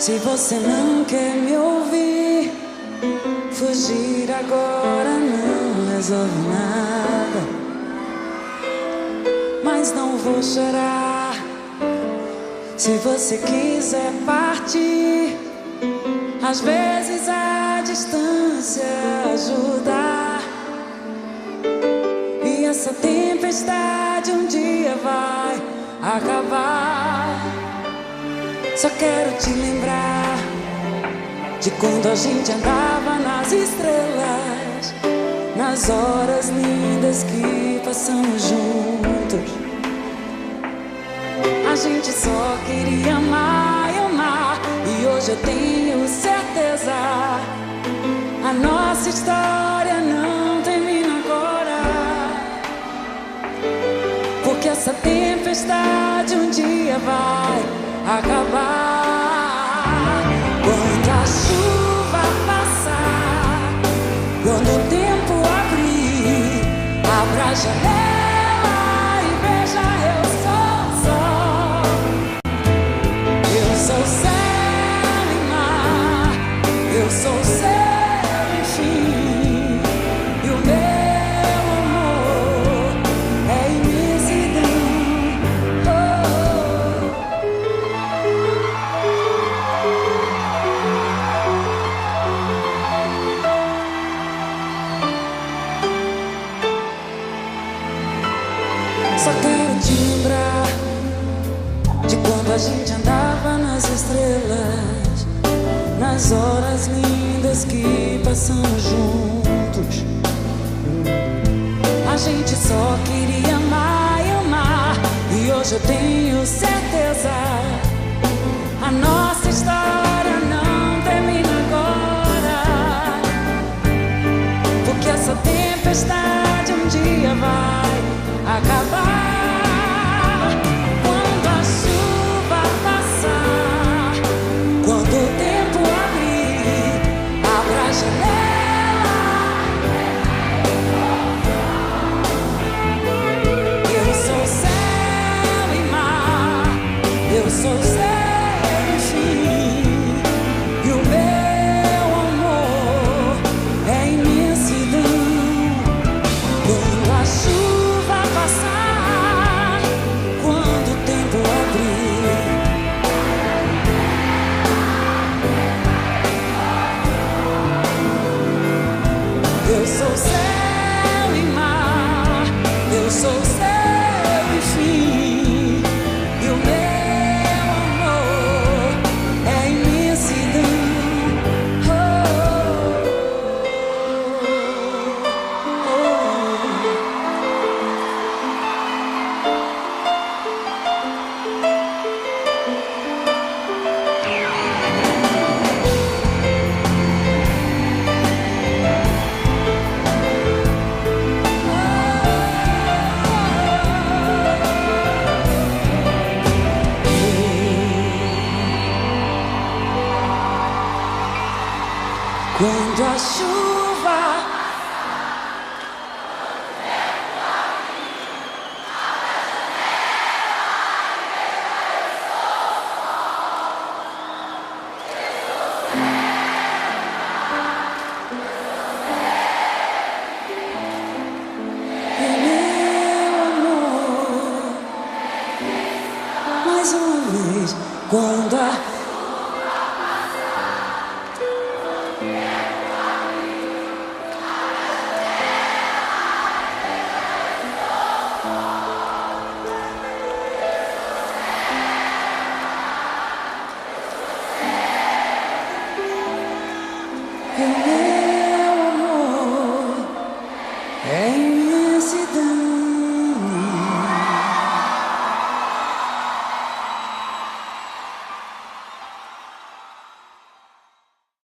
Se você não quer me ouvir, fugir agora não resolve nada. Mas não vou chorar. Se você quiser partir, às vezes a distância ajuda. E essa tempestade um dia vai acabar. Só quero te lembrar de quando a gente andava nas estrelas, nas horas lindas que passamos juntos. A gente só queria amar e amar, e hoje eu tenho certeza, a nossa história não termina agora. Porque essa tempestade um dia vai acabar. Quando a chuva passar, quando o tempo abrir, abra a janela e veja, eu sou sol. Eu sou céu e mar, eu sou céu e fim. E o meu amor é imensidão. Só quero te lembrar de quando a gente andava nas estrelas, nas horas lindas que passamos juntos. A gente só queria amar e amar, e hoje eu tenho certeza, a nossa história não termina agora. Porque essa tempestade um dia vai acabar. Quando a chuva passar, quando o tempo abrir, abra a janela. Eu sou céu e mar, eu sou céu e fim. E o meu amor é imensidão. Quando a chuva passar, quando o tempo abrir, eu sou céu e mar, eu sou céu e fim. E o meu amor é imensidão. Quando a chuva e meu amor, mais uma vez, quando a